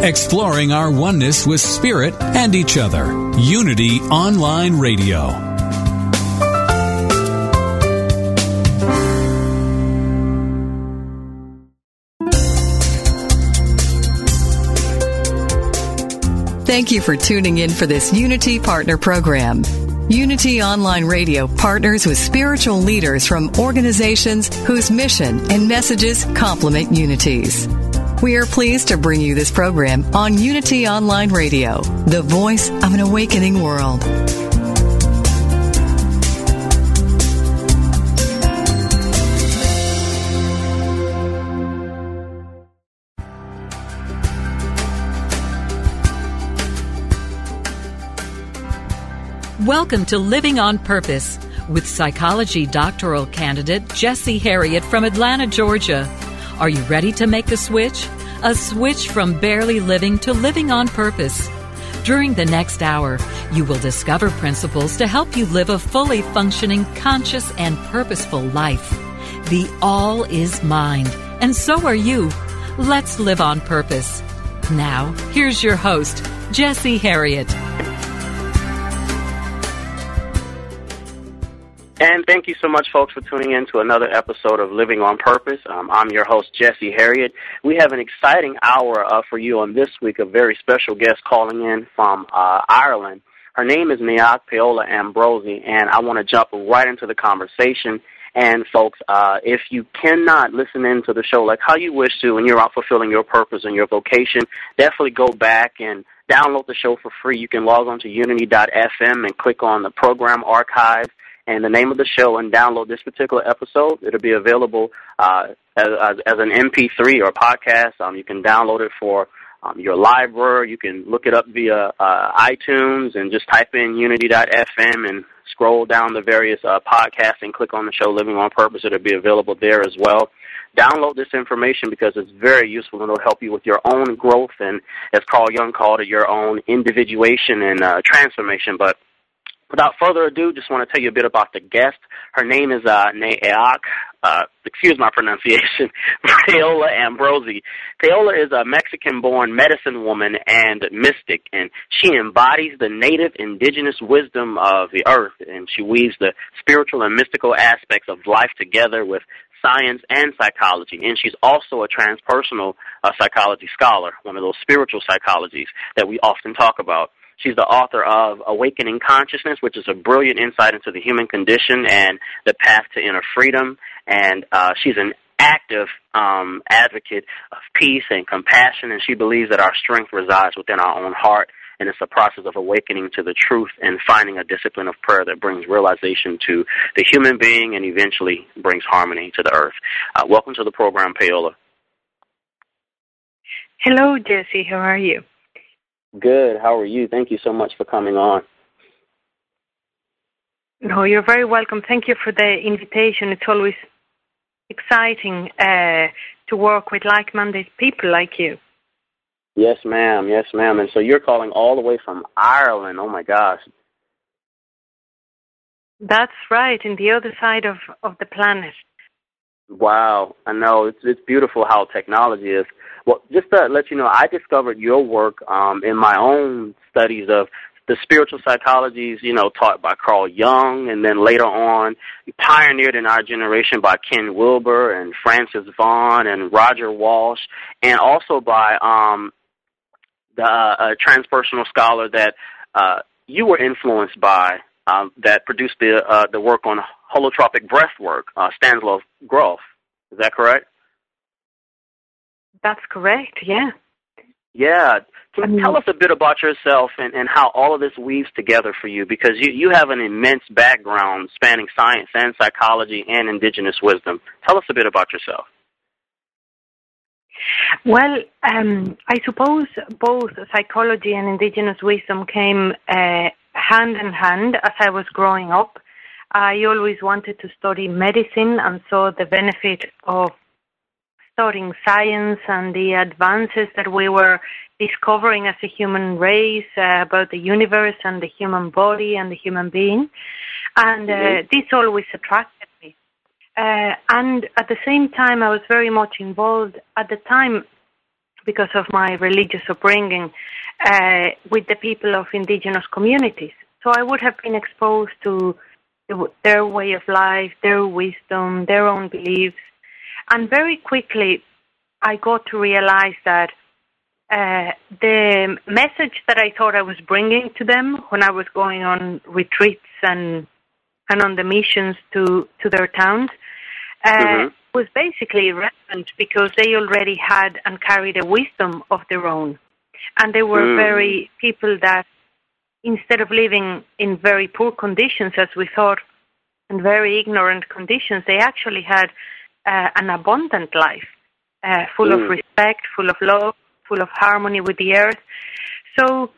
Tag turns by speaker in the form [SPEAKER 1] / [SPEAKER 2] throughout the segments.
[SPEAKER 1] exploring our oneness with Spirit and each other. Unity Online Radio.
[SPEAKER 2] Thank you for tuning in for this Unity Partner Program. Unity Online Radio partners with spiritual leaders from organizations whose mission and messages complement Unity's. We are pleased to bring you this program on Unity Online Radio, the voice of an awakening world.
[SPEAKER 3] Welcome to Living on Purpose with psychology doctoral candidate Jessie Herriott from Atlanta, Georgia. Are you ready to make the switch? A switch from barely living to living on purpose. During the next hour, you will discover principles to help you live a fully functioning, conscious, and purposeful life. The all is mind, and so are you. Let's live on purpose. Now, here's your host, Jessie Herriott.
[SPEAKER 4] And thank you so much, folks, for tuning in to another episode of Living on Purpose. I'm your host, Jessie Herriott. We have an exciting hour for you on this week, a very special guest calling in from Ireland. Her name is Naak Paola Ambrosi, and I want to jump right into the conversation. And, folks, if you cannot listen in to the show like how you wish to when you're out fulfilling your purpose and your vocation, definitely go back and download the show for free. You can log on to unity.fm and click on the program archive and the name of the show and download this particular episode. It'll be available as an MP3 or podcast. You can download it for your library. You can look it up via iTunes and just type in unity.fm and scroll down the various podcasts and click on the show Living on Purpose. It'll be available there as well. Download this information because it's very useful and it'll help you with your own growth and, as Carl Jung called it, your own individuation and transformation. But without further ado, just want to tell you a bit about the guest. Her name is Naak, excuse my pronunciation, Paola Ambrosi. Paola is a Mexican-born medicine woman and mystic, and she embodies the native indigenous wisdom of the earth, and she weaves the spiritual and mystical aspects of life together with science and psychology. And she's also a transpersonal psychology scholar, one of those spiritual psychologies that we often talk about. She's the author of Awakening Consciousness, which is a brilliant insight into the human condition and the path to inner freedom. And she's an active advocate of peace and compassion, and she believes that our strength resides within our own heart, and it's a process of awakening to the truth and finding a discipline of prayer that brings realization to the human being and eventually brings harmony to the earth. Welcome to the program, Paola.
[SPEAKER 5] Hello, Jessie. How are you?
[SPEAKER 4] Good. How are you? Thank you so much for coming on.
[SPEAKER 5] No, you're very welcome. Thank you for the invitation. It's always exciting to work with like-minded people like you.
[SPEAKER 4] Yes, ma'am. Yes, ma'am. And so you're calling all the way from Ireland. Oh, my gosh.
[SPEAKER 5] That's right, in the other side of the planet.
[SPEAKER 4] Wow. I know. It's beautiful how technology is. Well, just to let you know, I discovered your work in my own studies of the spiritual psychologies, taught by Carl Jung, and then later on pioneered in our generation by Ken Wilber and Francis Vaughan and Roger Walsh, and also by the transpersonal scholar that you were influenced by that produced the work on holotropic breath work, Stanislav Grof. Is that correct?
[SPEAKER 5] That's correct, yeah.
[SPEAKER 4] Yeah. Can you tell us a bit about yourself and how all of this weaves together for you? Because you have an immense background spanning science and psychology and indigenous wisdom. Tell us a bit about yourself.
[SPEAKER 5] Well, I suppose both psychology and indigenous wisdom came hand in hand as I was growing up. I always wanted to study medicine and saw the benefit of studying science and the advances that we were discovering as a human race about the universe and the human body and the human being. And this always attracted me. And at the same time, I was very much involved. At the time, because of my religious upbringing, with the people of indigenous communities. So I would have been exposed to their way of life, their wisdom, their own beliefs. And very quickly, I got to realize that the message that I thought I was bringing to them when I was going on retreats and on the missions to their towns was basically irrelevant, because they already had and carried a wisdom of their own. And they were very people that, instead of living in very poor conditions, as we thought, and very ignorant conditions, they actually had an abundant life, full of respect, full of love, full of harmony with the earth. So,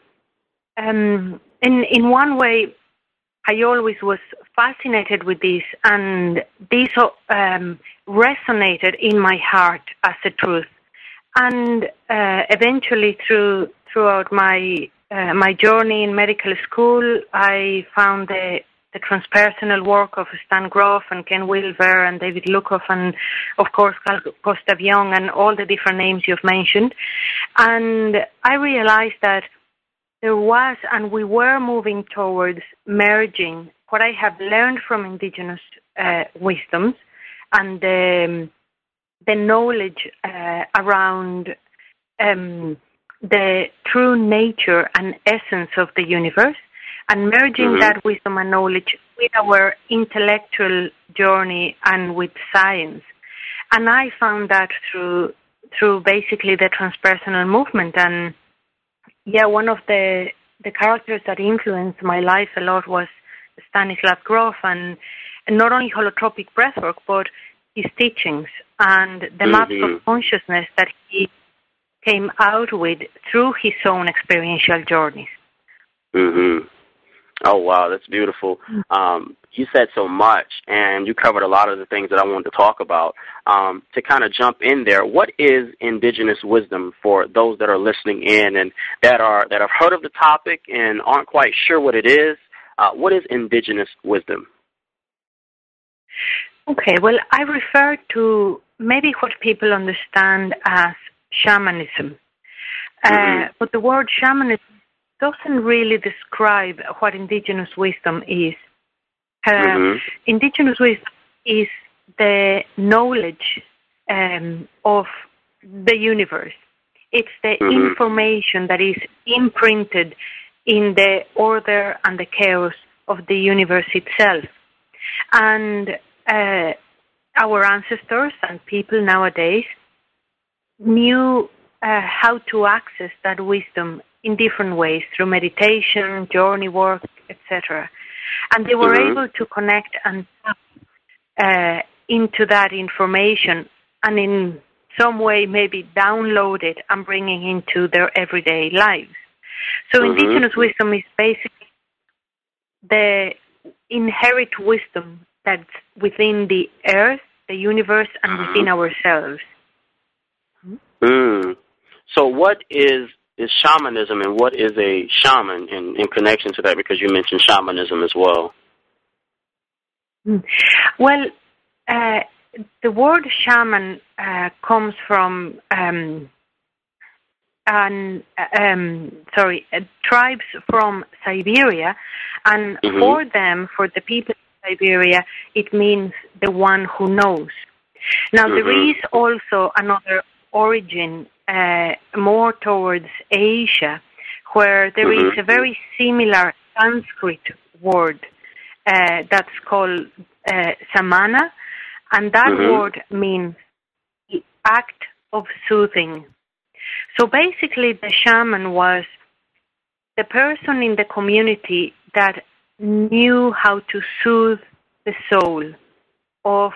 [SPEAKER 5] in one way, I always was fascinated with this, and this resonated in my heart as a truth. And eventually, throughout my journey in medical school, I found the transpersonal work of Stan Grof and Ken Wilber and David Lukoff and, of course, Carl Gustav Jung and all the different names you've mentioned. And I realized that there was, and we were moving towards merging what I have learned from indigenous wisdoms and the knowledge around the true nature and essence of the universe, and merging that wisdom and knowledge with our intellectual journey and with science. And I found that through basically the transpersonal movement. And yeah, one of the characters that influenced my life a lot was Stanislav Grof, and not only holotropic breathwork, but his teachings and the maps of consciousness that he came out with through his own experiential journeys.
[SPEAKER 4] Oh, wow, that's beautiful. You said so much, and you covered a lot of the things that I wanted to talk about. To kind of jump in there, what is Indigenous wisdom for those that are listening in and that have heard of the topic and aren't quite sure what it is? What is Indigenous wisdom?
[SPEAKER 5] Okay, well, I refer to maybe what people understand as shamanism. But the word shamanism doesn't really describe what indigenous wisdom is. Indigenous wisdom is the knowledge of the universe. It's the information that is imprinted in the order and the chaos of the universe itself. And our ancestors and people nowadays knew how to access that wisdom in different ways, through meditation, journey work, etc. And they were able to connect and tap into that information and in some way maybe download it and bring it into their everyday lives. So indigenous wisdom is basically the inherent wisdom that's within the earth, the universe, and within ourselves.
[SPEAKER 4] So what is shamanism, and what is a shaman in connection to that, because you mentioned shamanism as well?
[SPEAKER 5] Well, the word shaman comes from tribes from Siberia, and for the people of Siberia, it means the one who knows. Now, there is also another origin more towards Asia, where there is a very similar Sanskrit word that's called samana, and that word means the act of soothing. So basically, the shaman was the person in the community that knew how to soothe the soul of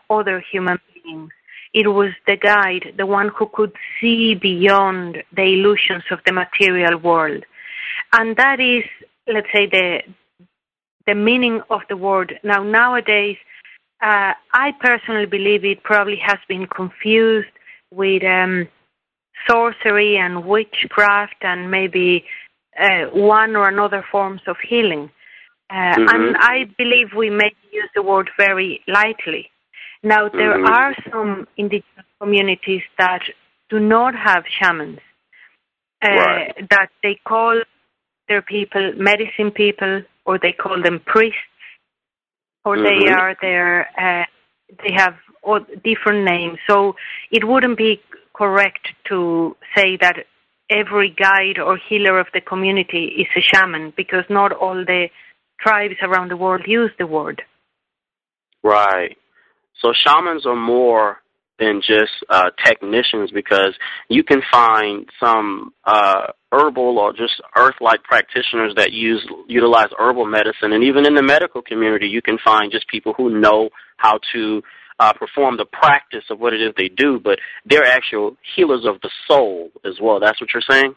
[SPEAKER 5] other human beings. It was the guide, the one who could see beyond the illusions of the material world. And that is, let's say, the meaning of the word. Now, nowadays, I personally believe it probably has been confused with sorcery and witchcraft and maybe one or another forms of healing. And I believe we may use the word very lightly. Now, there are some indigenous communities that do not have shamans, that they call their people medicine people, or they call them priests, or they are they have different names. So it wouldn't be correct to say that every guide or healer of the community is a shaman, because not all the tribes around the world use the word.
[SPEAKER 4] Right. So shamans are more than just technicians, because you can find some herbal or just earth-like practitioners that utilize herbal medicine, and even in the medical community you can find just people who know how to perform the practice of what it is they do, but they're actual healers of the soul as well. That's what you're saying?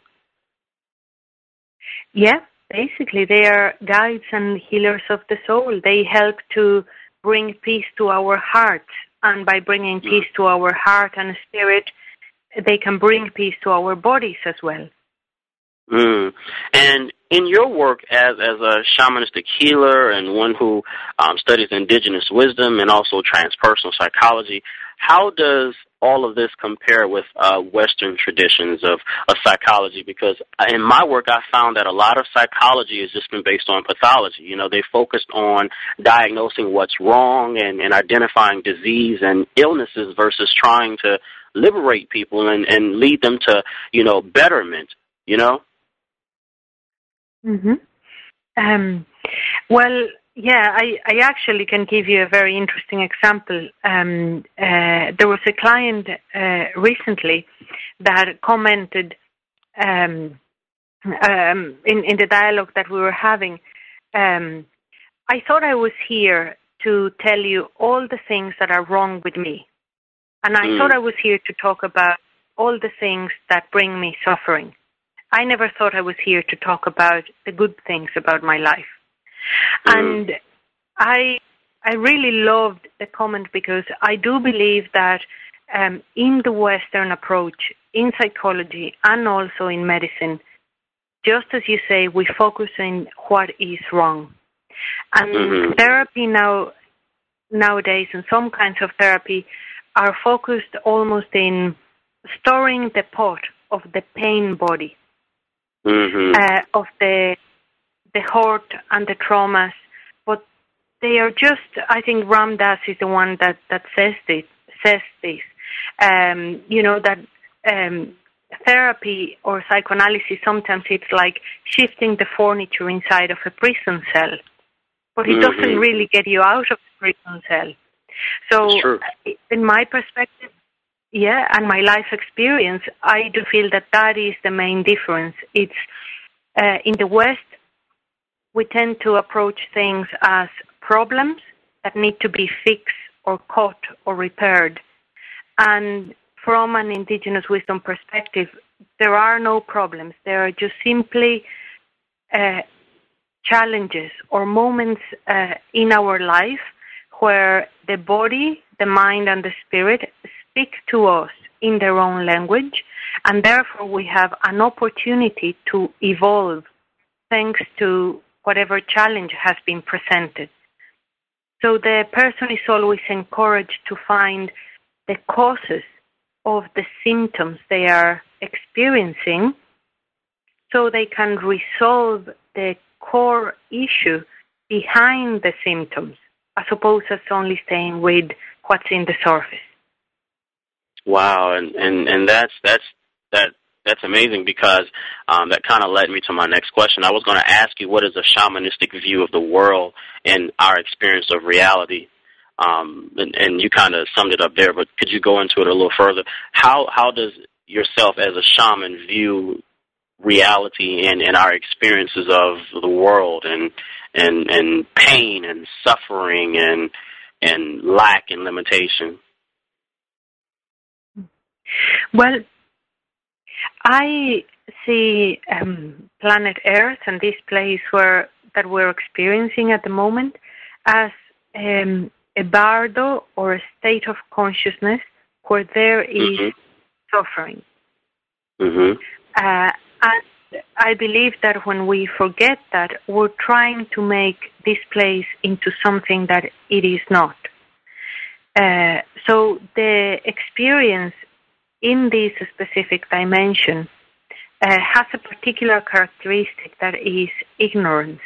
[SPEAKER 5] Yeah, basically they are guides and healers of the soul. They help to bring peace to our hearts, and by bringing peace to our heart and spirit, they can bring peace to our bodies as well.
[SPEAKER 4] And in your work as a shamanistic healer and one who studies Indigenous Wisdom and also transpersonal psychology, how does all of this compare with Western traditions of psychology? Because in my work, I found that a lot of psychology has just been based on pathology. You know, they focused on diagnosing what's wrong and identifying disease and illnesses versus trying to liberate people and lead them to, you know, betterment, you know?
[SPEAKER 5] Well, yeah, I actually can give you a very interesting example. There was a client recently that commented in the dialogue that we were having, I thought I was here to tell you all the things that are wrong with me. And I thought I was here to talk about all the things that bring me suffering. I never thought I was here to talk about the good things about my life. And I really loved the comment, because I do believe that in the Western approach, in psychology and also in medicine, just as you say, we focus on what is wrong. And therapy nowadays, and some kinds of therapy, are focused almost in storing the pot of the pain body. Of the hurt and the traumas, but they are just, I think Ram Dass is the one that says this. You know, that therapy or psychoanalysis, sometimes it's like shifting the furniture inside of a prison cell, but it doesn't really get you out of the prison cell. So in my perspective, and my life experience, I do feel that is the main difference. It's in the West, we tend to approach things as problems that need to be fixed or caught or repaired. And from an Indigenous Wisdom perspective, there are no problems. There are just simply challenges or moments in our life where the body, the mind, and the spirit speak to us in their own language, and therefore we have an opportunity to evolve thanks to whatever challenge has been presented. So the person is always encouraged to find the causes of the symptoms they are experiencing so they can resolve the core issue behind the symptoms, as opposed to only staying with what's in the surface.
[SPEAKER 4] Wow, and that's amazing, because that kind of led me to my next question. I was going to ask you, what is a shamanistic view of the world and our experience of reality? And you kind of summed it up there, but could you go into it a little further? How does yourself as a shaman view reality and our experiences of the world and pain and suffering and lack and limitation?
[SPEAKER 5] Well, I see planet Earth and this place that we're experiencing at the moment as a bardo, or a state of consciousness where there is suffering. And I believe that when we forget that, we're trying to make this place into something that it is not. So the experience in this specific dimension has a particular characteristic that is ignorance.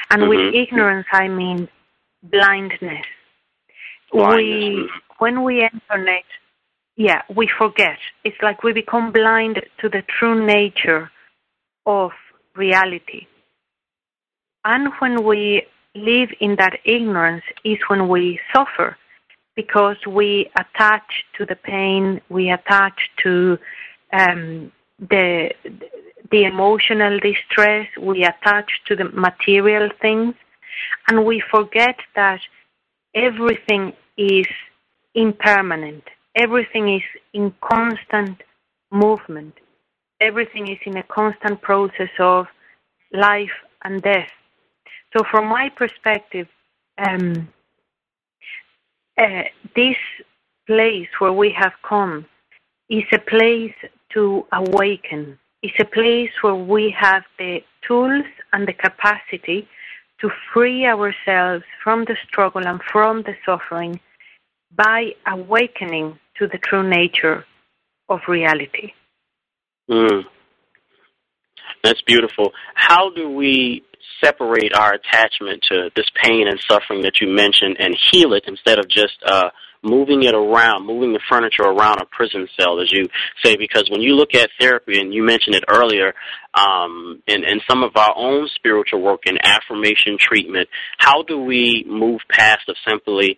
[SPEAKER 5] And with ignorance, I mean blindness. When we incarnate, we forget. It's like we become blind to the true nature of reality. And when we live in that ignorance is when we suffer, because we attach to the pain, we attach to the emotional distress, we attach to the material things, and we forget that everything is impermanent. Everything is in constant movement. Everything is in a constant process of life and death. So from my perspective, this place where we have come is a place to awaken. It's a place where we have the tools and the capacity to free ourselves from the struggle and from the suffering by awakening to the true nature of reality.
[SPEAKER 4] That's beautiful. How do we separate our attachment to this pain and suffering that you mentioned and heal it instead of just moving it around, moving the furniture around a prison cell, as you say? Because when you look at therapy, and you mentioned it earlier, in some of our own spiritual work and affirmation treatment, how do we move past of simply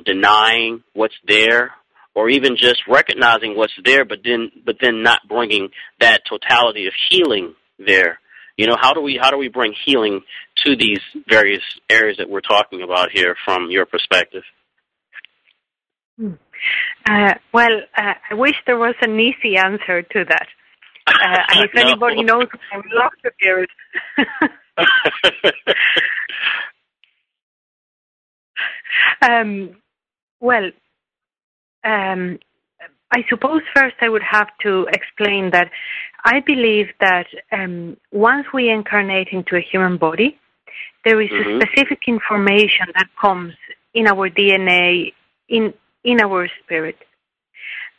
[SPEAKER 4] denying what's there, or even just recognizing what's there, but then not bringing that totality of healing there? You know, how do we bring healing to these various areas that we're talking about here from your perspective?
[SPEAKER 5] I wish there was an easy answer to that. And if anybody knows, I would love to hear it. I suppose first I would have to explain that I believe that once we incarnate into a human body, there is a specific information that comes in our DNA, in our spirit.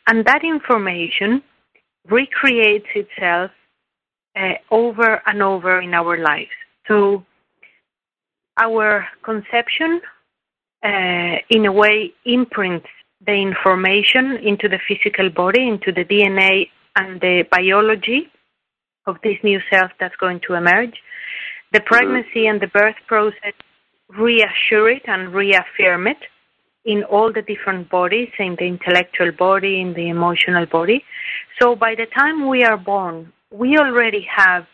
[SPEAKER 5] And that information recreates itself over and over in our lives. So our conception, in a way, imprints the information into the physical body, into the DNA and the biology of this new self that's going to emerge. The pregnancy and the birth process reassure it and reaffirm it in all the different bodies, in the intellectual body, in the emotional body. So by the time we are born, we already have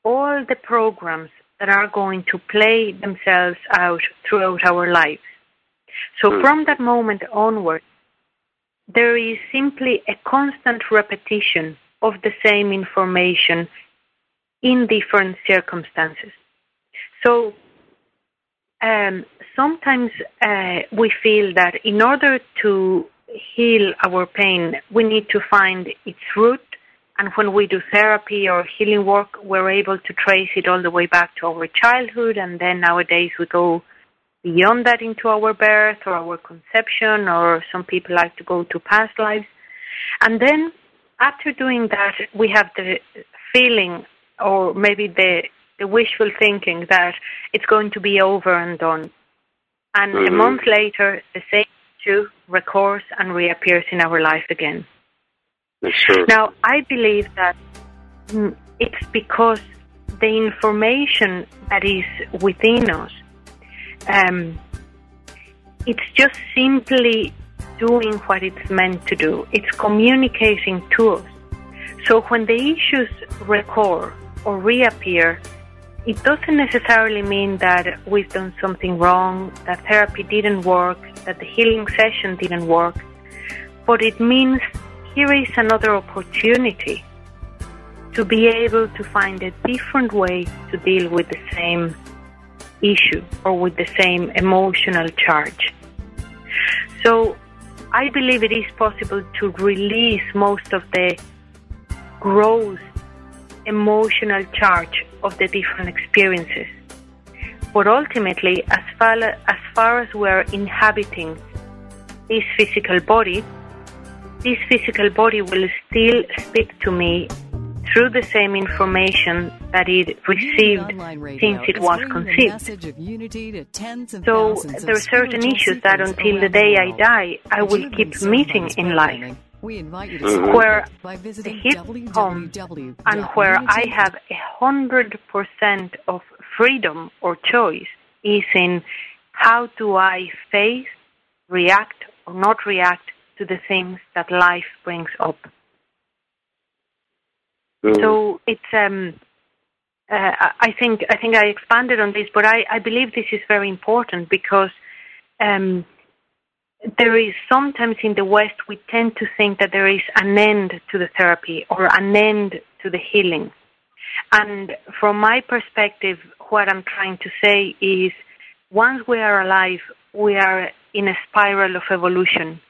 [SPEAKER 5] all the programs that are going to play themselves out throughout our lives. So from that moment onward, there is simply a constant repetition of the same information in different circumstances. So sometimes we feel that in order to heal our pain, we need to find its root. And when we do therapy or healing work, we're able to trace it all the way back to our childhood. And then nowadays we go beyond that into our birth or our conception, or some people like to go to past lives. And then after doing that, we have the feeling, or maybe the wishful thinking, that it's going to be over and done. And a month later, the same issue recurs and reappears in our life again.
[SPEAKER 4] That's true.
[SPEAKER 5] Now, I believe that it's because the information that is within us, it's just simply doing what it's meant to do. It's communicating to us. So when the issues recur or reappear, it doesn't necessarily mean that we've done something wrong, that therapy didn't work, that the healing session didn't work, but it means here is another opportunity to be able to find a different way to deal with the same issue or with the same emotional charge. So I believe it is possible to release most of the gross emotional charge of the different experiences. But ultimately, as far as we're inhabiting this physical body, this physical body will still speak to me through the same information that it received since it was conceived. So there are certain issues that until the day I die, I will keep meeting in life. Where the hit home and where I have 100% of freedom or choice is in how do I face, react, or not react to the things that life brings up. So it's I think I expanded on this, but I believe this is very important because there is sometimes in the West we tend to think that there is an end to the therapy or an end to the healing. And from my perspective, what I'm trying to say is once we are alive, we are in a spiral of evolution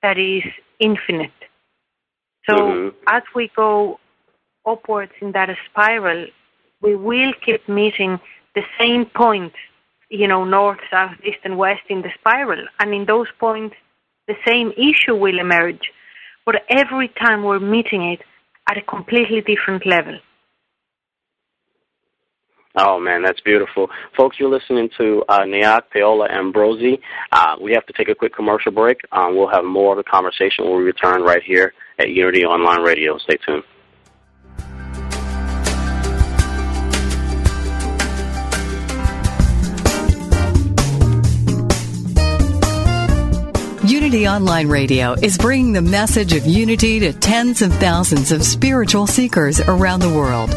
[SPEAKER 5] that is infinite. So as we go upwards in that spiral, we will keep meeting the same points, north, south, east, and west in the spiral. And in those points, the same issue will emerge. But every time we're meeting it at a completely different level.
[SPEAKER 4] Oh, man, that's beautiful. Folks, you're listening to Naak Paola Ambrosi. We have to take a quick commercial break. We'll have more of the conversation when we return right here at Unity Online Radio. Stay tuned.
[SPEAKER 2] Unity Online Radio is bringing the message of unity to tens of thousands of spiritual seekers around the world.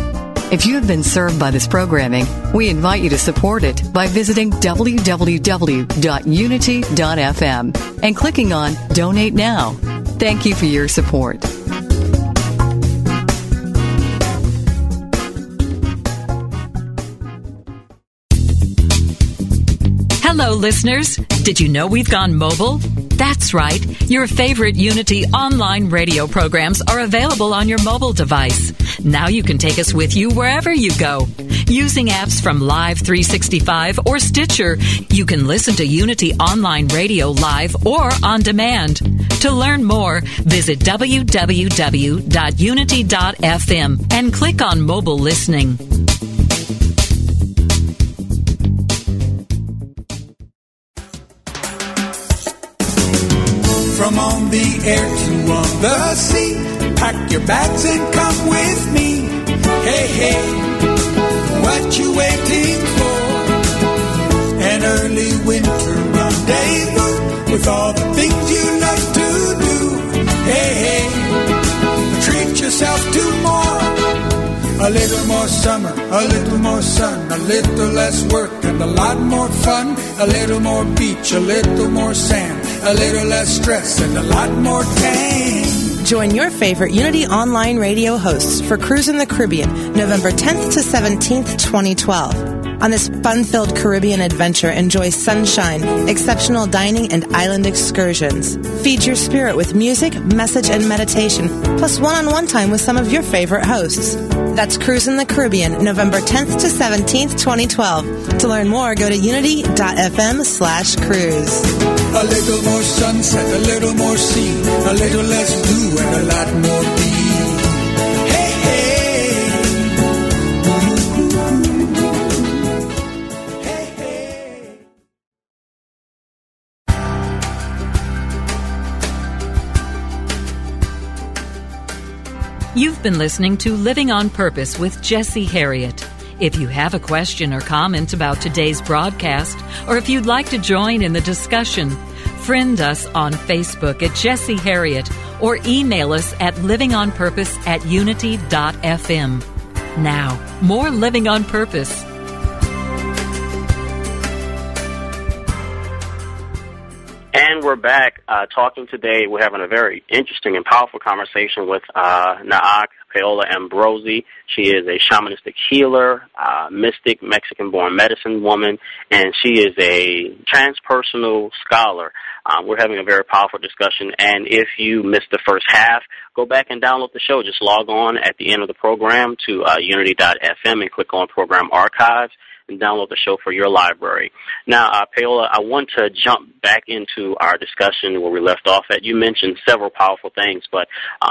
[SPEAKER 2] If you have been served by this programming, we invite you to support it by visiting www.unity.fm and clicking on Donate Now. Thank you for your support.
[SPEAKER 3] Hello, listeners. Did you know we've gone mobile? That's right. Your favorite Unity online radio programs are available on your mobile device. Now you can take us with you wherever you go. Using apps from Live 365 or Stitcher, you can listen to Unity online radio live or on demand. To learn more, visit www.unity.fm and click on mobile listening.
[SPEAKER 6] From on the air to on the sea, pack your bags and come with me. Hey, hey, what you waiting for? An early winter rendezvous with all the things you love to do. Hey, hey, treat yourself to more. A little more summer, a little more sun, a little less work and a lot more fun. A little more beach, a little more sand, a little less stress and a lot more tan.
[SPEAKER 7] Join your favorite Unity Online Radio hosts for Cruise in the Caribbean, November 10th to 17th, 2012. On this fun-filled Caribbean adventure, enjoy sunshine, exceptional dining, and island excursions. Feed your spirit with music, message, and meditation, plus one-on-one time with some of your favorite hosts. That's Cruise in the Caribbean, November 10th to 17th, 2012. To learn more, go to unity.fm/cruise.
[SPEAKER 6] A little more sunset, a little more sea, a little less do, and a lot more be. Hey, hey. Hey, hey.
[SPEAKER 3] You've been listening to Living on Purpose with Jessie Herriott. If you have a question or comment about today's broadcast, or if you'd like to join in the discussion, friend us on Facebook at Jessie Herriott or email us at livingonpurpose@unity.fm. Now, more Living on Purpose.
[SPEAKER 4] And we're back talking today. We're having a very interesting and powerful conversation with Naak Paola Ambrosi. She is a shamanistic healer, mystic, Mexican-born medicine woman, and she is a transpersonal scholar. We're having a very powerful discussion, and if you missed the first half, go back and download the show. Just log on at the end of the program to unity.fm and click on Program Archives. and download the show for your library. Now, Paola, I want to jump back into our discussion where we left off at. You mentioned several powerful things, but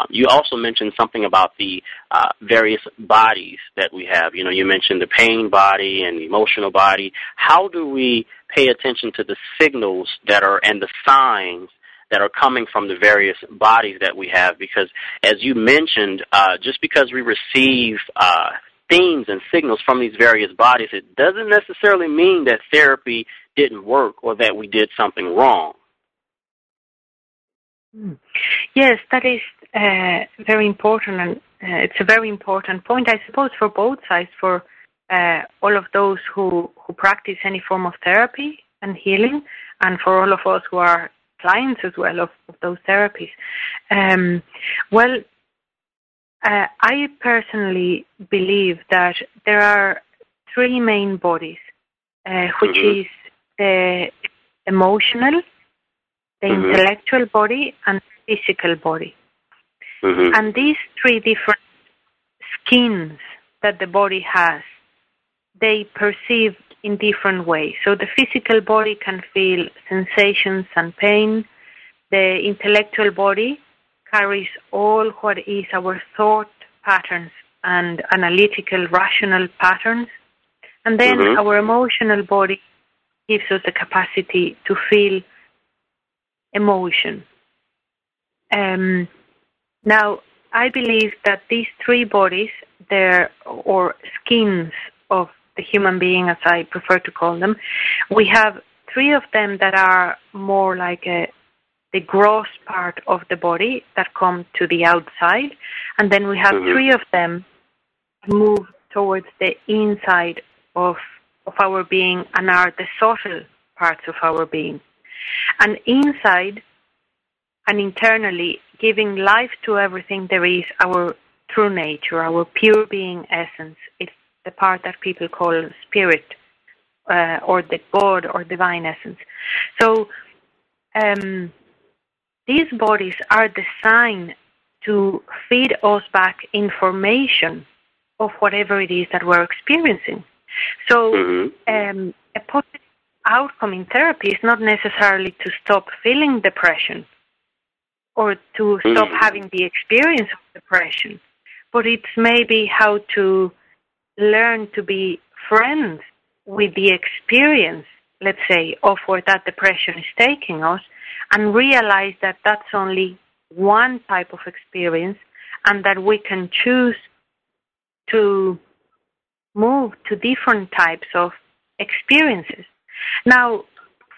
[SPEAKER 4] you also mentioned something about the various bodies that we have. You know, you mentioned the pain body and the emotional body. How do we pay attention to the signals that are and the signs that are coming from the various bodies that we have? Because, as you mentioned, just because we receive themes and signals from these various bodies, it doesn't necessarily mean that therapy didn't work or that we did something wrong.
[SPEAKER 5] Yes, that is very important, and it's a very important point, I suppose, for both sides, for all of those who practice any form of therapy and healing, and for all of us who are clients as well of those therapies. I personally believe that there are three main bodies, which is the emotional, the intellectual body, and the physical body. And these three different skins that the body has, they perceive in different ways. So the physical body can feel sensations and pain. The intellectual body carries all what is our thought patterns and analytical, rational patterns. And then our emotional body gives us the capacity to feel emotion. Now, I believe that these three bodies, or skins of the human being, as I prefer to call them, we have three of them that are more like the gross part of the body that come to the outside, and then we have three of them move towards the inside of our being and are the subtle parts of our being. And inside and internally, giving life to everything there is, our true nature, our pure being essence. It's the part that people call spirit, or the God or divine essence. So these bodies are designed to feed us back information of whatever it is that we're experiencing. So a positive outcome in therapy is not necessarily to stop feeling depression or to stop having the experience of depression, but it's maybe how to learn to be friends with the experience, let's say, of where that depression is taking us, and realize that that's only one type of experience and that we can choose to move to different types of experiences. Now,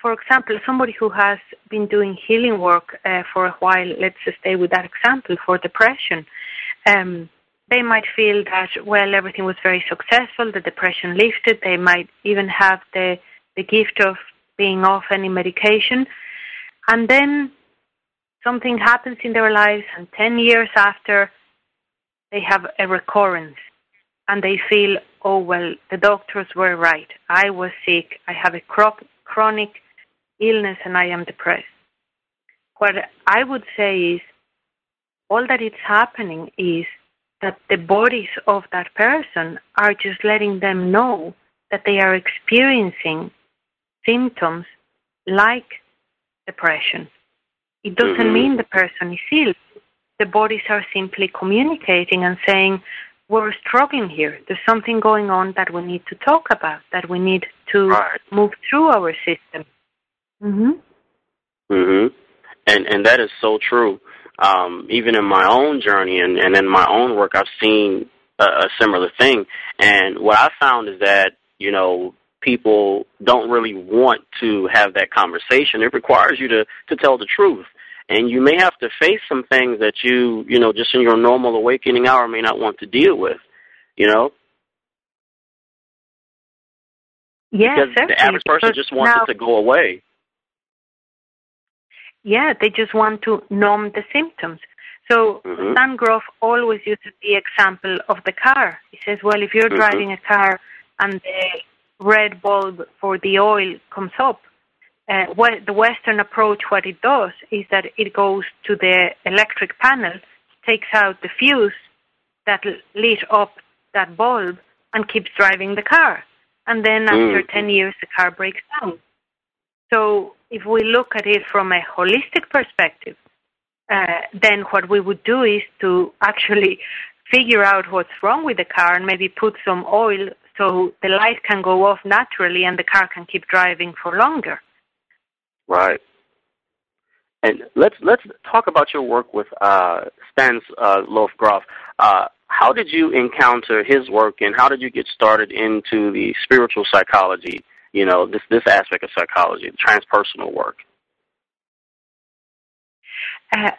[SPEAKER 5] for example, somebody who has been doing healing work for a while, let's just stay with that example, for depression, they might feel that, well, everything was very successful, the depression lifted, they might even have the gift of being off any medication, and then something happens in their lives, and 10 years after, they have a recurrence, and they feel, oh, well, the doctors were right. I was sick. I have a chronic illness, and I am depressed. What I would say is, all that is happening is that the bodies of that person are just letting them know that they are experiencing symptoms like depression. It doesn't mean the person is ill. The bodies are simply communicating and saying, we're struggling here. There's something going on that we need to talk about, that we need to move through our system.
[SPEAKER 4] And that is so true. Even in my own journey and in my own work, I've seen a similar thing. And what I found is that, you know, people don't really want to have that conversation. It requires you to tell the truth. And you may have to face some things that you know, just in your normal awakening hour may not want to deal with, you know?
[SPEAKER 5] Yeah,
[SPEAKER 4] because
[SPEAKER 5] certainly.
[SPEAKER 4] The average person just wants it to go away.
[SPEAKER 5] Yeah, they just want to numb the symptoms. So Stan Grof always uses the example of the car. He says, well, if you're driving a car and the red bulb for the oil comes up, the Western approach, what it does is that it goes to the electric panel, takes out the fuse that lit up that bulb, and keeps driving the car. and then after 10 years the car breaks down. So if we look at it from a holistic perspective, then what we would do is to actually figure out what's wrong with the car and maybe put some oil so the light can go off naturally and the car can keep driving for longer.
[SPEAKER 4] Right. And let's talk about your work with Stanislav Grof. How did you encounter his work, and how did you get started into the spiritual psychology? You know, this aspect of psychology, the transpersonal work.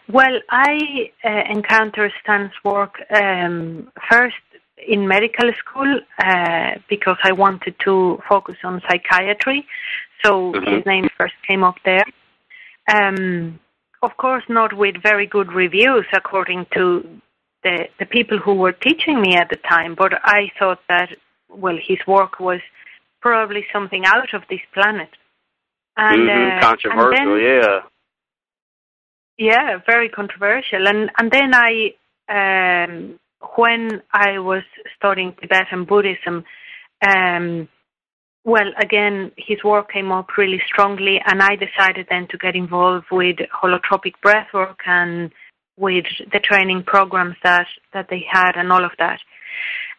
[SPEAKER 5] Well, I encountered Stan's work first in medical school because I wanted to focus on psychiatry, so his name first came up there. Of course, not with very good reviews according to the people who were teaching me at the time, but I thought that, well, his work was probably something out of this planet. And
[SPEAKER 4] controversial,
[SPEAKER 5] and then, yeah, very controversial. And then I, when I was studying Tibetan Buddhism, well, again, his work came up really strongly, and I decided then to get involved with holotropic breathwork and with the training programs that they had and all of that.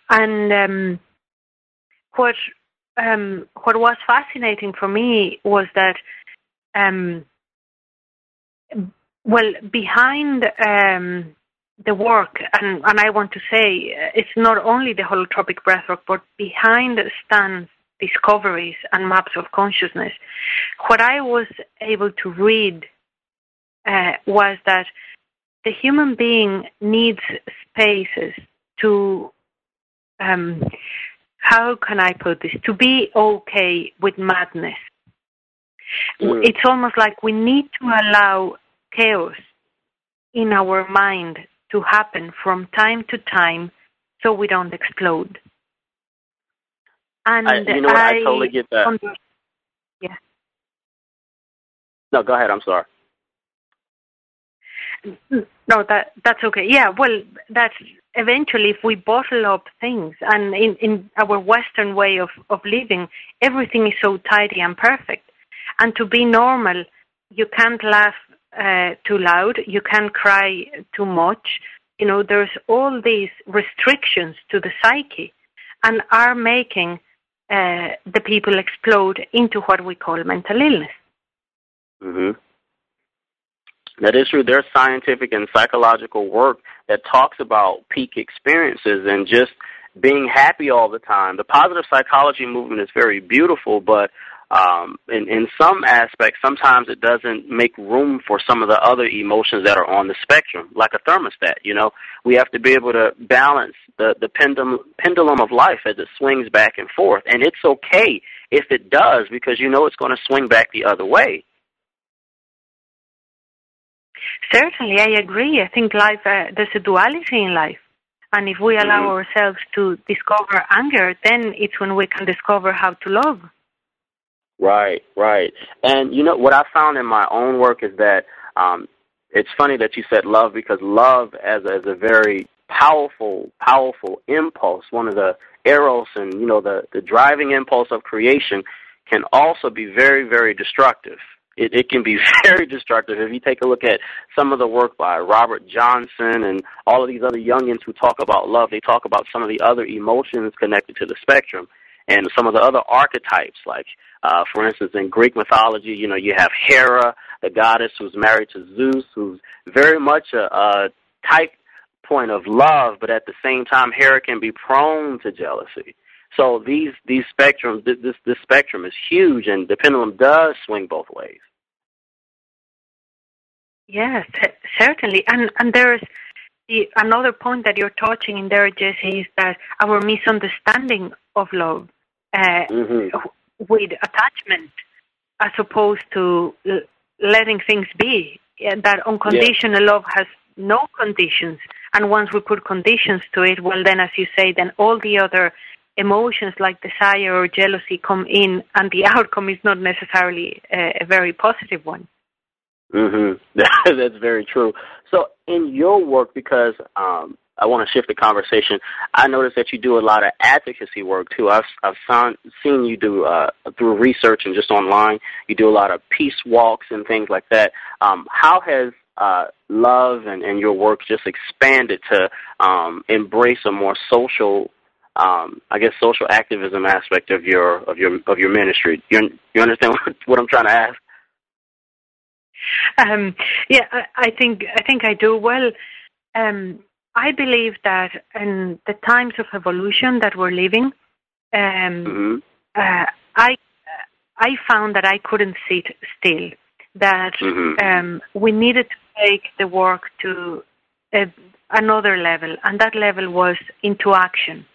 [SPEAKER 5] And what was fascinating for me was that, well, behind the work, and I want to say it's not only the holotropic breathwork, but behind Stan's discoveries and maps of consciousness, what I was able to read was that the human being needs spaces to, how can I put this, to be okay with madness. It's almost like we need to allow chaos in our mind to happen from time to time so we don't explode. And
[SPEAKER 4] I totally get that.
[SPEAKER 5] Yeah.
[SPEAKER 4] No, go ahead. I'm sorry.
[SPEAKER 5] No, that's okay. Yeah, well, that's eventually if we bottle up things, and in our Western way of living, everything is so tidy and perfect. And to be normal, you can't laugh too loud, you can't cry too much. You know, there's all these restrictions to the psyche, and are making the people explode into what we call mental illness.
[SPEAKER 4] Mm-hmm. That is true. There's scientific and psychological work that talks about peak experiences and just being happy all the time. The positive psychology movement is very beautiful, but in some aspects, sometimes it doesn't make room for some of the other emotions that are on the spectrum, like a thermostat. You know, we have to be able to balance the pendulum of life as it swings back and forth. And it's okay if it does, because you know it's going to swing back the other way.
[SPEAKER 5] Certainly, I agree. I think life, there's a duality in life. And if we allow ourselves to discover anger, then it's when we can discover how to love.
[SPEAKER 4] Right. And, you know, what I found in my own work is that it's funny that you said love, because love as a very powerful impulse, one of the eros and, you know, the driving impulse of creation, can also be very, very destructive. It can be very destructive. If you take a look at some of the work by Robert Johnson and all of these other youngins who talk about love, they talk about some of the other emotions connected to the spectrum and some of the other archetypes, like, for instance, in Greek mythology, you know, you have Hera, the goddess who's married to Zeus, who's very much a type point of love, but at the same time, Hera can be prone to jealousy. So these spectrums, this spectrum is huge, and the pendulum does swing both ways.
[SPEAKER 5] Yes, certainly. And there's another point that you're touching in there, Jesse, is that our misunderstanding of love with attachment, as opposed to letting things be. That unconditional love has no conditions, and once we put conditions to it, well, then, as you say, then all the other emotions like desire or jealousy come in, and the outcome is not necessarily a very positive one.
[SPEAKER 4] That's very true. So in your work, because I want to shift the conversation. I noticed that you do a lot of advocacy work too. I've seen you do through research and just online. You do a lot of peace walks and things like that. How has love and your work just expanded to embrace a more social, social activism aspect of your ministry? You understand what I'm trying to ask?
[SPEAKER 5] I think I do. Well, I believe that in the times of evolution that we're living, I found that I couldn't sit still. That we needed to take the work to another level, and that level was into action.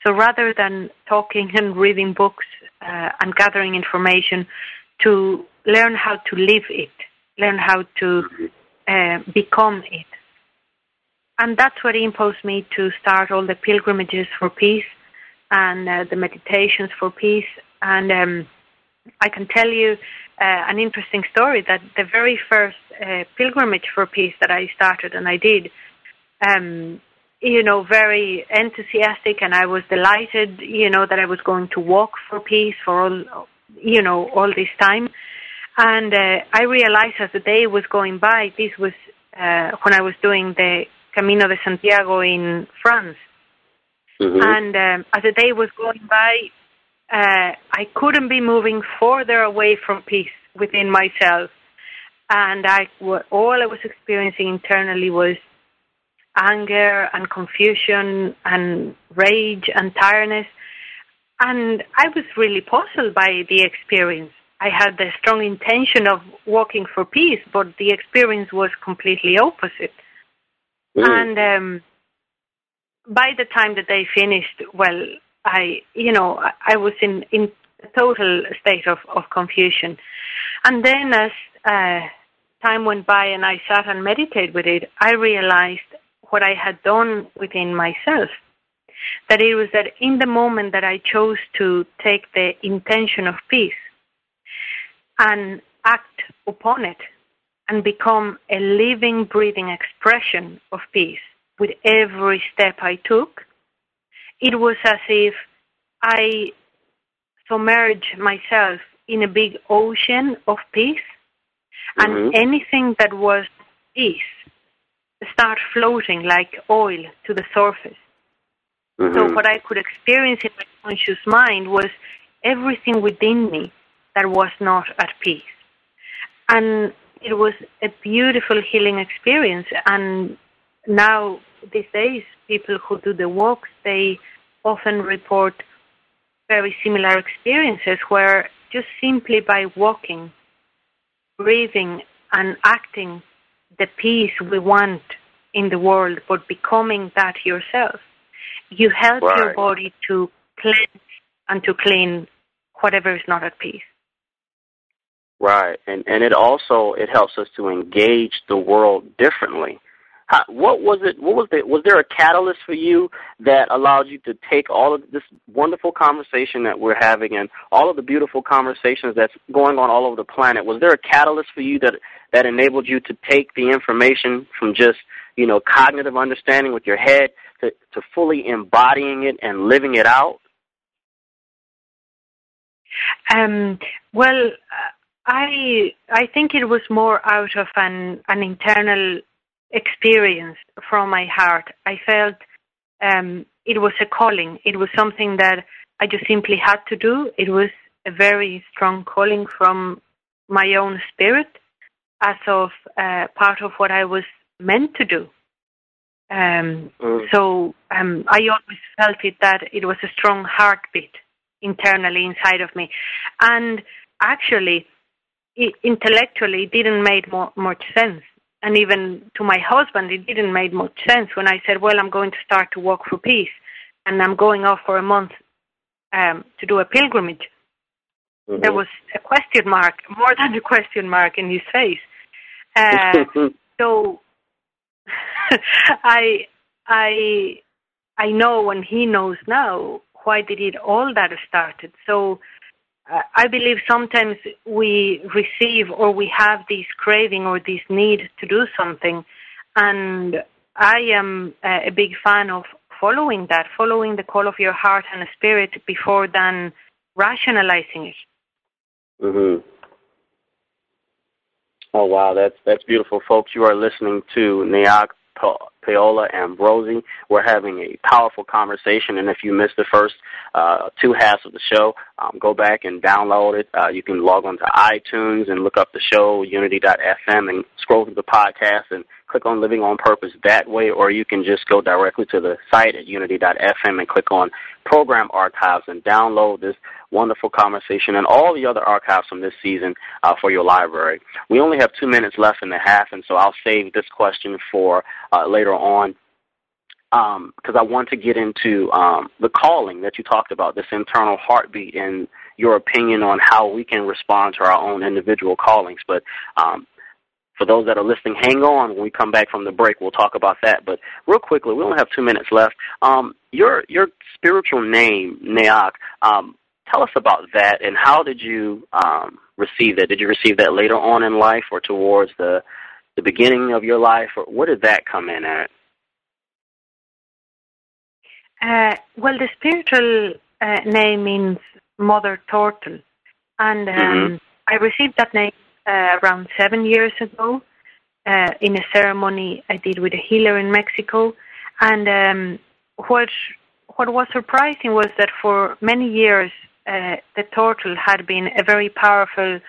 [SPEAKER 5] So rather than talking and reading books and gathering information, to learn how to live it, learn how to become it. And that's what impulsed me to start all the pilgrimages for peace and the meditations for peace. And I can tell you an interesting story, that the very first pilgrimage for peace that I started, and I did, very enthusiastic, and I was delighted, that I was going to walk for peace for all this time. And I realized as the day was going by, this was when I was doing the Camino de Santiago in France. And as the day was going by, I couldn't be moving further away from peace within myself. And all I was experiencing internally was anger and confusion and rage and tiredness. And I was really puzzled by the experience. I had the strong intention of walking for peace, but the experience was completely opposite. And by the time that they finished, well, I was in a total state of confusion. And then as time went by and I sat and meditated with it, I realized what I had done within myself. That it was that in the moment that I chose to take the intention of peace and act upon it, and become a living, breathing expression of peace with every step I took, it was as if I submerged myself in a big ocean of peace, and anything that was peace start floating like oil to the surface. So what I could experience in my conscious mind was everything within me that was not at peace. And it was a beautiful healing experience. And now, these days, people who do the walks, they often report very similar experiences where just simply by walking, breathing, and acting the peace we want in the world, but becoming that yourself, you help your body to cleanse and to clean whatever is not at peace.
[SPEAKER 4] Right, and it helps us to engage the world differently. Was there a catalyst for you that allowed you to take all of this wonderful conversation that we're having and all of the beautiful conversations that's going on all over the planet? Was there a catalyst for you that enabled you to take the information from just, cognitive understanding with your head to fully embodying it and living it out?
[SPEAKER 5] Well, I think it was more out of an internal experience from my heart. I felt it was a calling. It was something that I just simply had to do. It was a very strong calling from my own spirit as of part of what I was meant to do. So I always felt that it was a strong heartbeat internally inside of me. And actually, intellectually, it didn't make much sense. And even to my husband, it didn't make much sense when I said, well, I'm going to start to walk for peace, and I'm going off for a month to do a pilgrimage. There was a question mark, more than a question mark in his face. So I know, and he knows now, why did it all that started. So I believe sometimes we receive or we have this craving or this need to do something, and I am a big fan of following the call of your heart and spirit before then rationalizing it.
[SPEAKER 4] Mm-hmm. Oh, wow, that's beautiful, folks. You are listening to Naak Paola Ambrosi. We're having a powerful conversation, and if you missed the first two halves of the show, go back and download it. You can log on to iTunes and look up the show, unity.fm, and scroll through the podcast and click on Living on Purpose that way, or you can just go directly to the site at unity.fm and click on Program Archives and download this wonderful conversation and all the other archives from this season for your library. We only have 2 minutes left in the half, and so I'll save this question for later on because I want to get into the calling that you talked about, this internal heartbeat, and your opinion on how we can respond to our own individual callings. But for those that are listening, hang on. When we come back from the break, we'll talk about that. But real quickly, we only have 2 minutes left. Your spiritual name, Naak, tell us about that, and how did you receive that? Did you receive that later on in life or towards the beginning of your life, or where did that come in at?
[SPEAKER 5] Well, the spiritual name means Mother Turtle, and I received that name around 7 years ago in a ceremony I did with a healer in Mexico. And what was surprising was that for many years the turtle had been a very powerful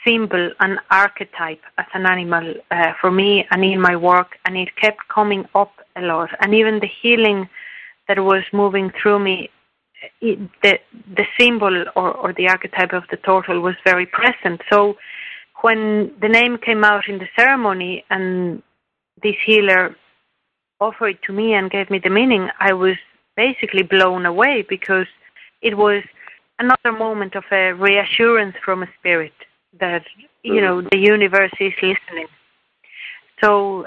[SPEAKER 5] symbol and archetype as an animal for me and in my work, and it kept coming up a lot. And even the healing that was moving through me, the symbol or the archetype of the turtle was very present. So when the name came out in the ceremony and this healer offered it to me and gave me the meaning, I was basically blown away, because it was another moment of a reassurance from a spirit that, you know, the universe is listening. So,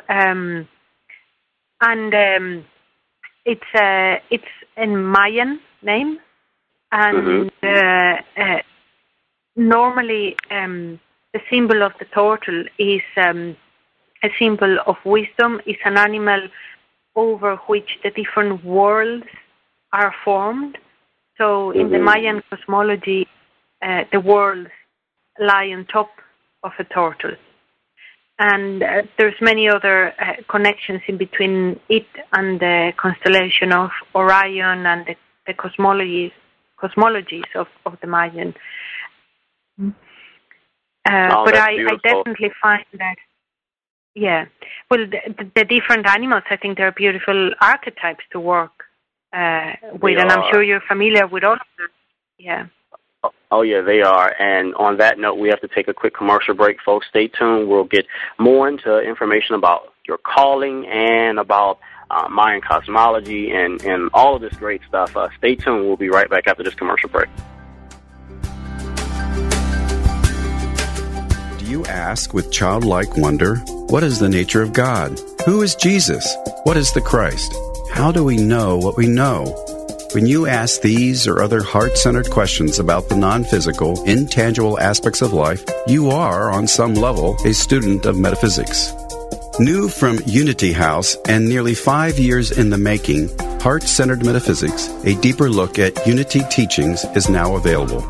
[SPEAKER 5] it's a Mayan name, and normally the symbol of the turtle is a symbol of wisdom. It's an animal over which the different worlds are formed. So in the Mayan cosmology, the worlds lie on top of a turtle. And there's many other connections in between it and the constellation of Orion and the cosmologies of the Mayan. But I definitely find that, well, the different animals, I think they're beautiful archetypes to work with, and I'm sure you're familiar with all of them. Yeah.
[SPEAKER 4] Oh, yeah, they are. And on that note, we have to take a quick commercial break, folks. Stay tuned. We'll get more into information about your calling and about Mayan cosmology and all of this great stuff. Stay tuned. We'll be right back after this commercial break.
[SPEAKER 8] Do you ask with childlike wonder, what is the nature of God? Who is Jesus? What is the Christ? How do we know what we know? When you ask these or other heart-centered questions about the non-physical, intangible aspects of life, you are, on some level, a student of metaphysics. New from Unity House and nearly 5 years in the making, Heart-Centered Metaphysics, a deeper look at Unity teachings, is now available.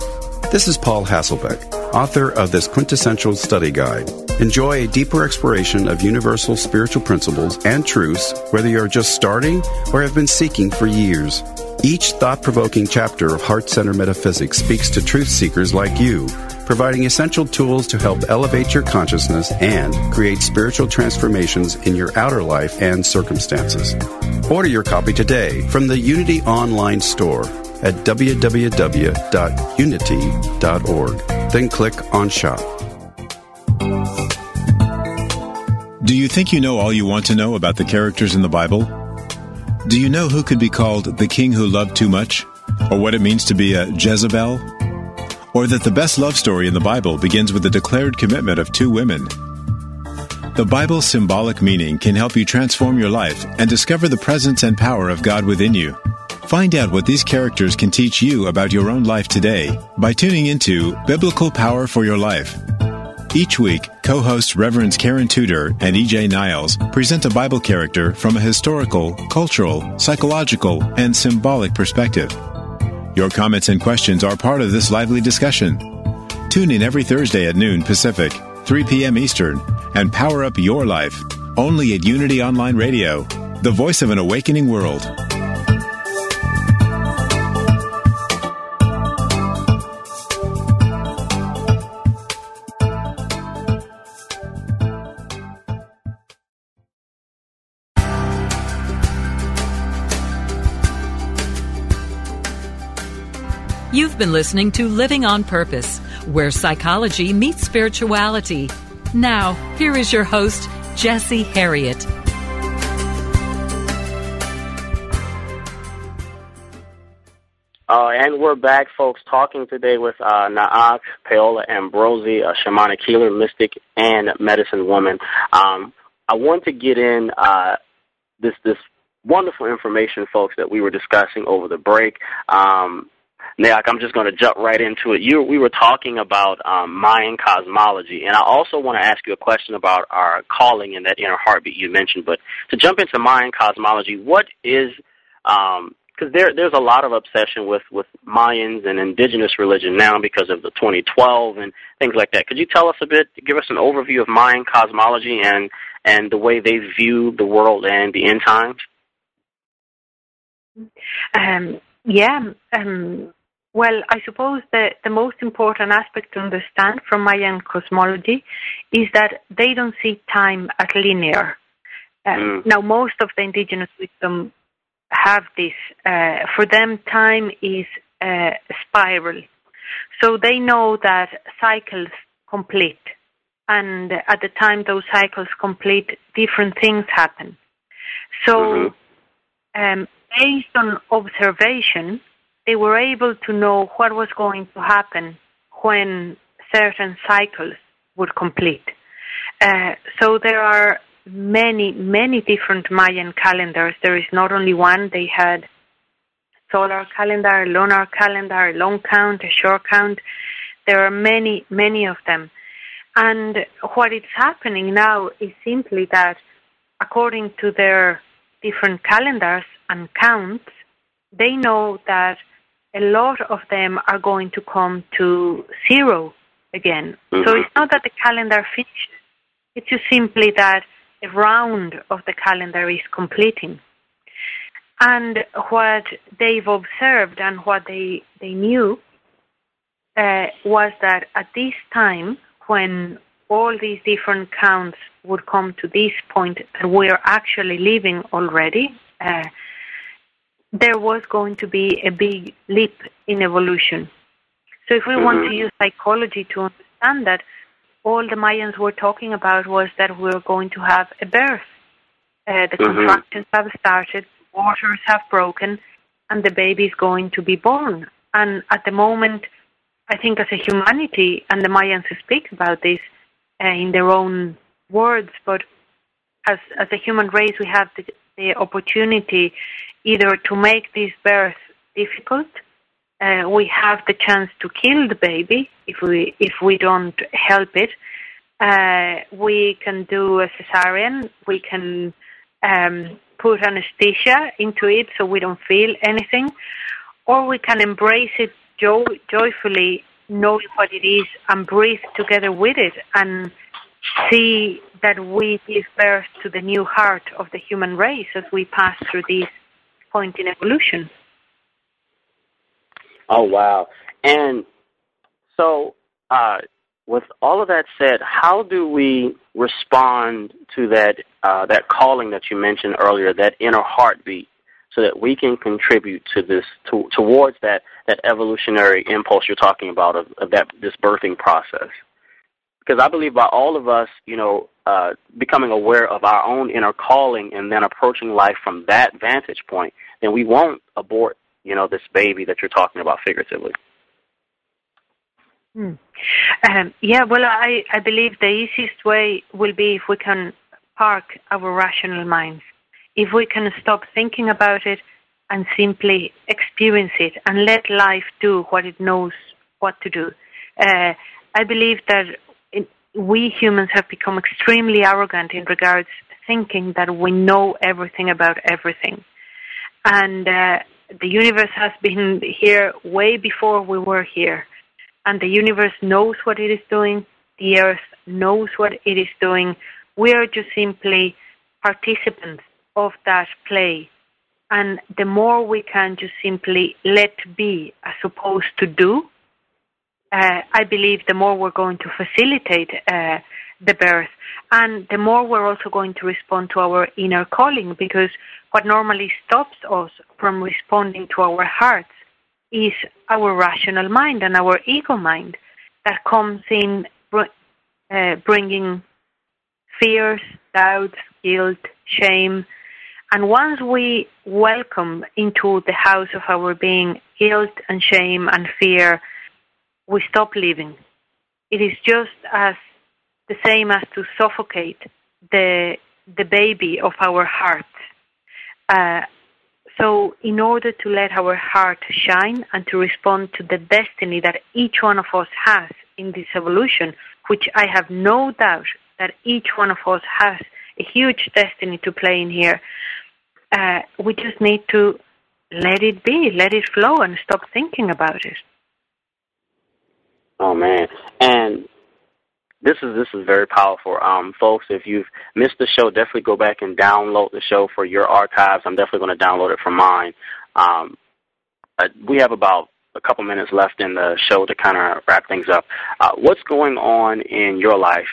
[SPEAKER 8] This is Paul Hasselbeck, author of this quintessential study guide. Enjoy a deeper exploration of universal spiritual principles and truths, whether you're just starting or have been seeking for years. Each thought-provoking chapter of Heart-Centered Metaphysics speaks to truth seekers like you, providing essential tools to help elevate your consciousness and create spiritual transformations in your outer life and circumstances. Order your copy today from the Unity online store at www.unity.org. Then click on Shop.
[SPEAKER 9] Do you think you know all you want to know about the characters in the Bible? Do you know who could be called the king who loved too much? Or what it means to be a Jezebel? Or that the best love story in the Bible begins with the declared commitment of two women? The Bible's symbolic meaning can help you transform your life and discover the presence and power of God within you. Find out what these characters can teach you about your own life today by tuning into Biblical Power for Your Life. Each week, co-hosts Reverends Karen Tudor and E.J. Niles present a Bible character from a historical, cultural, psychological, and symbolic perspective. Your comments and questions are part of this lively discussion. Tune in every Thursday at noon Pacific, 3 p.m. Eastern, and power up your life, only at Unity Online Radio, the voice of an awakening world.
[SPEAKER 3] You've been listening to Living on Purpose, where psychology meets spirituality. Now, here is your host, Jesse Herriott.
[SPEAKER 4] And we're back, folks, talking today with Naak Paola Ambrosi, a shamanic healer, mystic, and medicine woman. I want to get in this wonderful information, folks, that we were discussing over the break. Naak, I'm just going to jump right into it. We were talking about Mayan cosmology, and I also want to ask you a question about our calling and that inner heartbeat you mentioned. But to jump into Mayan cosmology, what is, because there's a lot of obsession with Mayans and indigenous religion now because of the 2012 and things like that. Could you tell us a bit, give us an overview of Mayan cosmology and the way they view the world and the end times?
[SPEAKER 5] Well, I suppose the most important aspect to understand from Mayan cosmology is that they don't see time as linear. Now, most of the indigenous wisdom have this. For them, time is a spiral. So they know that cycles complete. And at the time those cycles complete, different things happen. So based on observation, they were able to know what was going to happen when certain cycles would complete. So there are many, many different Mayan calendars. There is not only one. They had solar calendar, lunar calendar, a long count, a short count. There are many, many of them. And what is happening now is simply that according to their different calendars and counts, they know that a lot of them are going to come to zero again. So it's not that the calendar finishes. It's just simply that a round of the calendar is completing. And what they've observed and what they knew was that at this time, when all these different counts would come to this point that we're actually living already, there was going to be a big leap in evolution. So if we want to use psychology to understand that, all the Mayans were talking about was that we're going to have a birth. The contractions have started, waters have broken, and the baby is going to be born. And at the moment, I think as a humanity, and the Mayans speak about this in their own words, but as a human race, we have the opportunity either to make this birth difficult. We have the chance to kill the baby if we don't help it. We can do a cesarean. We can put anesthesia into it so we don't feel anything, or we can embrace it joyfully, knowing what it is, and breathe together with it, and see that we give birth to the new heart of the human race as we pass through this point in evolution.
[SPEAKER 4] Oh, wow. And so with all of that said, how do we respond to that calling that you mentioned earlier, that inner heartbeat, so that we can contribute to this, towards that evolutionary impulse you're talking about of this birthing process? Because I believe by all of us, becoming aware of our own inner calling and then approaching life from that vantage point, then we won't abort, this baby that you're talking about figuratively.
[SPEAKER 5] I believe the easiest way will be if we can park our rational minds. If we can stop thinking about it and simply experience it and let life do what it knows what to do. I believe that we humans have become extremely arrogant in regards to thinking that we know everything about everything. And the universe has been here way before we were here. And the universe knows what it is doing. The earth knows what it is doing. We are just simply participants of that play. And the more we can just simply let be as opposed to do, I believe the more we're going to facilitate the birth, and the more we're also going to respond to our inner calling, because what normally stops us from responding to our hearts is our rational mind and our ego mind that comes in bringing fears, doubts, guilt, shame. And once we welcome into the house of our being guilt and shame and fear, we stop living. It is just as the same as to suffocate the baby of our heart. So in order to let our heart shine and to respond to the destiny that each one of us has in this evolution, which I have no doubt that each one of us has a huge destiny to play in here, we just need to let it be, let it flow, and stop thinking about it.
[SPEAKER 4] Oh, man. And this is very powerful. Folks, if you've missed the show, definitely go back and download the show for your archives. I'm definitely going to download it for mine. We have about a couple minutes left in the show to kind of wrap things up. What's going on in your life,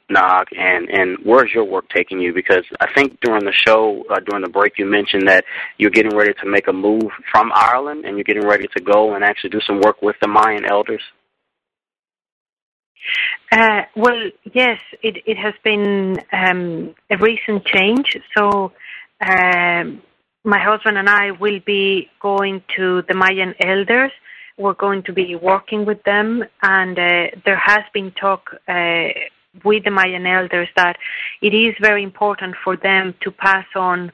[SPEAKER 4] Naak, and where's your work taking you? Because I think during the show, during the break, you mentioned that you're getting ready to make a move from Ireland, and you're getting ready to go and actually do some work with the Mayan elders.
[SPEAKER 5] Well, yes, it has been a recent change. So my husband and I will be going to the Mayan elders. We're going to be working with them, and there has been talk with the Mayan elders that it is very important for them to pass on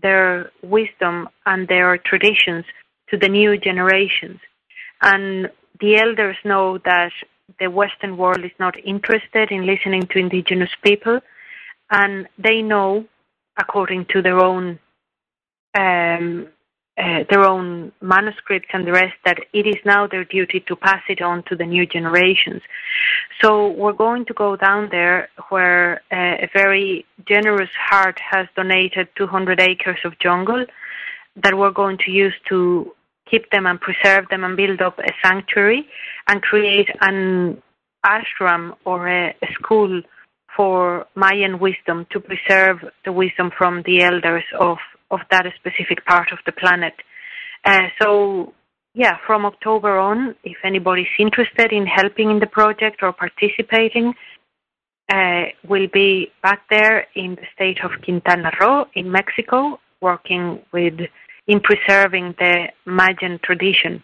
[SPEAKER 5] their wisdom and their traditions to the new generations. And the elders know that the Western world is not interested in listening to indigenous people, and they know, according to their own manuscripts and the rest, that it is now their duty to pass it on to the new generations. So we're going to go down there where a very generous heart has donated 200 acres of jungle that we're going to use to keep them and preserve them and build up a sanctuary and create an ashram or a school for Mayan wisdom to preserve the wisdom from the elders of that specific part of the planet. So, yeah, from October on, if anybody's interested in helping in the project or participating, we'll be back there in the state of Quintana Roo in Mexico, working in preserving the Mayan tradition.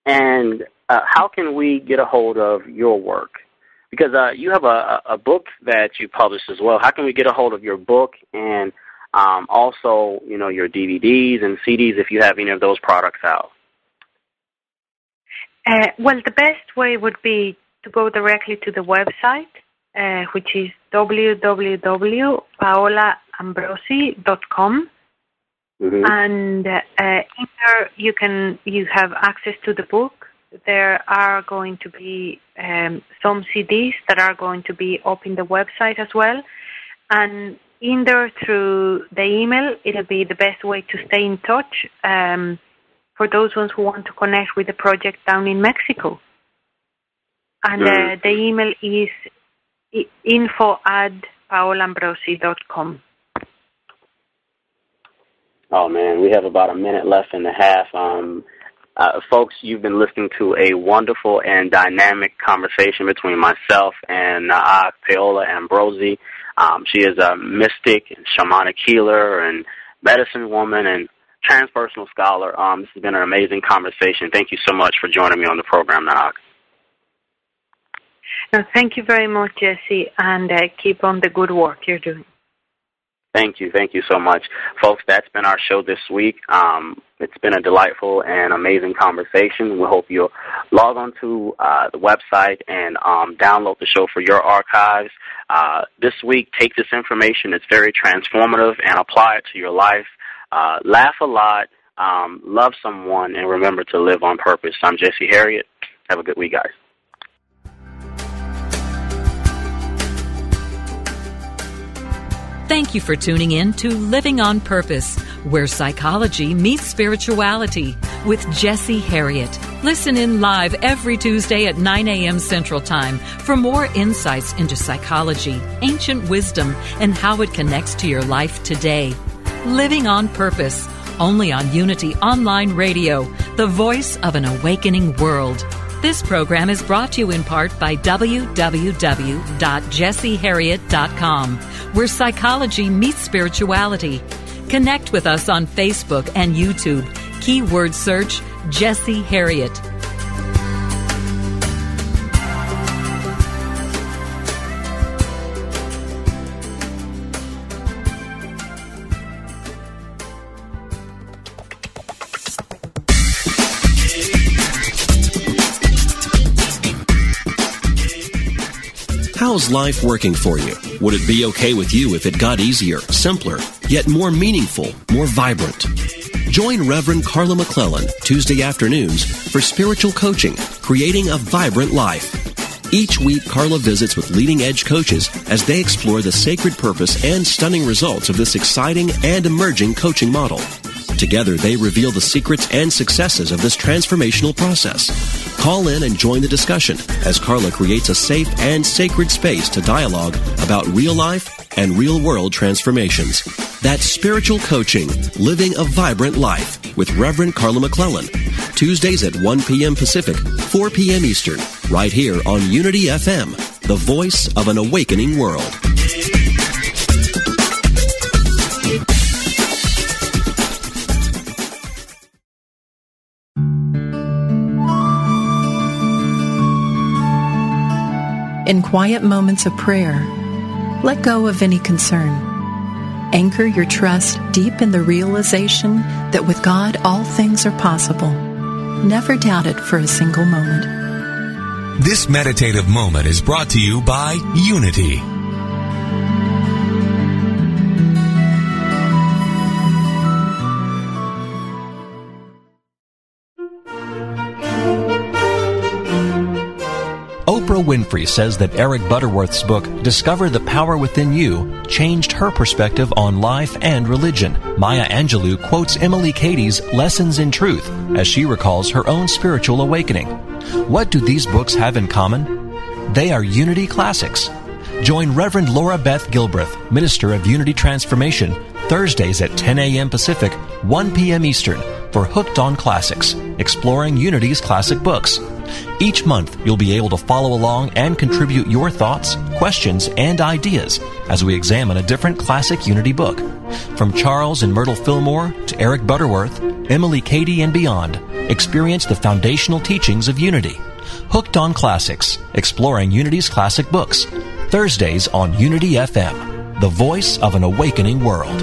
[SPEAKER 4] And how can we get a hold of your work? Because you have a book that you published as well. How can we get a hold of your book and also, your DVDs and CDs if you have any of those products out?
[SPEAKER 5] Well, the best way would be to go directly to the website, which is www.paolaambrosi.com. Mm-hmm. And in there you have access to the book. There are going to be some CDs that are going to be up in the website as well. And in there through the email, it'll be the best way to stay in touch for those ones who want to connect with the project down in Mexico. And the email is info@paolaambrosi.com.
[SPEAKER 4] Oh, man, we have about a minute left and a half. Folks, you've been listening to a wonderful and dynamic conversation between myself and Naak Paola Ambrosi. She is a mystic and shamanic healer and medicine woman and transpersonal scholar. This has been an amazing conversation. Thank you so much for joining me on the program, Naak.
[SPEAKER 5] No, thank you very much, Jesse, and keep on the good work you're doing.
[SPEAKER 4] Thank you so much. Folks, that's been our show this week. It's been a delightful and amazing conversation. We hope you'll log on to the website and download the show for your archives. This week, take this information. It's very transformative and apply it to your life. Laugh a lot, love someone, and remember to live on purpose. I'm Jesse Herriott. Have a good week, guys.
[SPEAKER 3] Thank you for tuning in to Living on Purpose, where psychology meets spirituality with Jesse Herriott. Listen in live every Tuesday at 9 a.m. Central Time for more insights into psychology, ancient wisdom, and how it connects to your life today. Living on Purpose, only on Unity Online Radio, the voice of an awakening world. This program is brought to you in part by www.jesseherriott.com, where psychology meets spirituality. Connect with us on Facebook and YouTube. Keyword search Jesse Herriott.
[SPEAKER 10] How's life working for you? Would it be okay with you if it got easier, simpler, yet more meaningful, more vibrant? Join Reverend Carla McClellan Tuesday afternoons for spiritual coaching, creating a vibrant life. Each week, Carla visits with leading-edge coaches as they explore the sacred purpose and stunning results of this exciting and emerging coaching model. Together, they reveal the secrets and successes of this transformational process. Call in and join the discussion as Carla creates a safe and sacred space to dialogue about real life and real-world transformations. That's spiritual coaching, living a vibrant life with Reverend Carla McClellan. Tuesdays at 1 p.m. Pacific, 4 p.m. Eastern, right here on Unity FM, the voice of an awakening world.
[SPEAKER 11] In quiet moments of prayer, let go of any concern. Anchor your trust deep in the realization that with God all things are possible. Never doubt it for a single moment.
[SPEAKER 12] This meditative moment is brought to you by Unity.
[SPEAKER 13] Oprah Winfrey says that Eric Butterworth's book, Discover the Power Within You, changed her perspective on life and religion. Maya Angelou quotes Emily Cady's Lessons in Truth as she recalls her own spiritual awakening. What do these books have in common? They are Unity classics. Join Reverend Laura Beth Gilbreth, Minister of Unity Transformation, Thursdays at 10 a.m. Pacific, 1 p.m. Eastern, for Hooked on Classics, exploring Unity's classic books. Each month, you'll be able to follow along and contribute your thoughts, questions, and ideas as we examine a different classic Unity book. From Charles and Myrtle Fillmore to Eric Butterworth, Emily Cady, and beyond, experience the foundational teachings of Unity. Hooked on Classics, exploring Unity's classic books. Thursdays on Unity FM, the voice of an awakening world.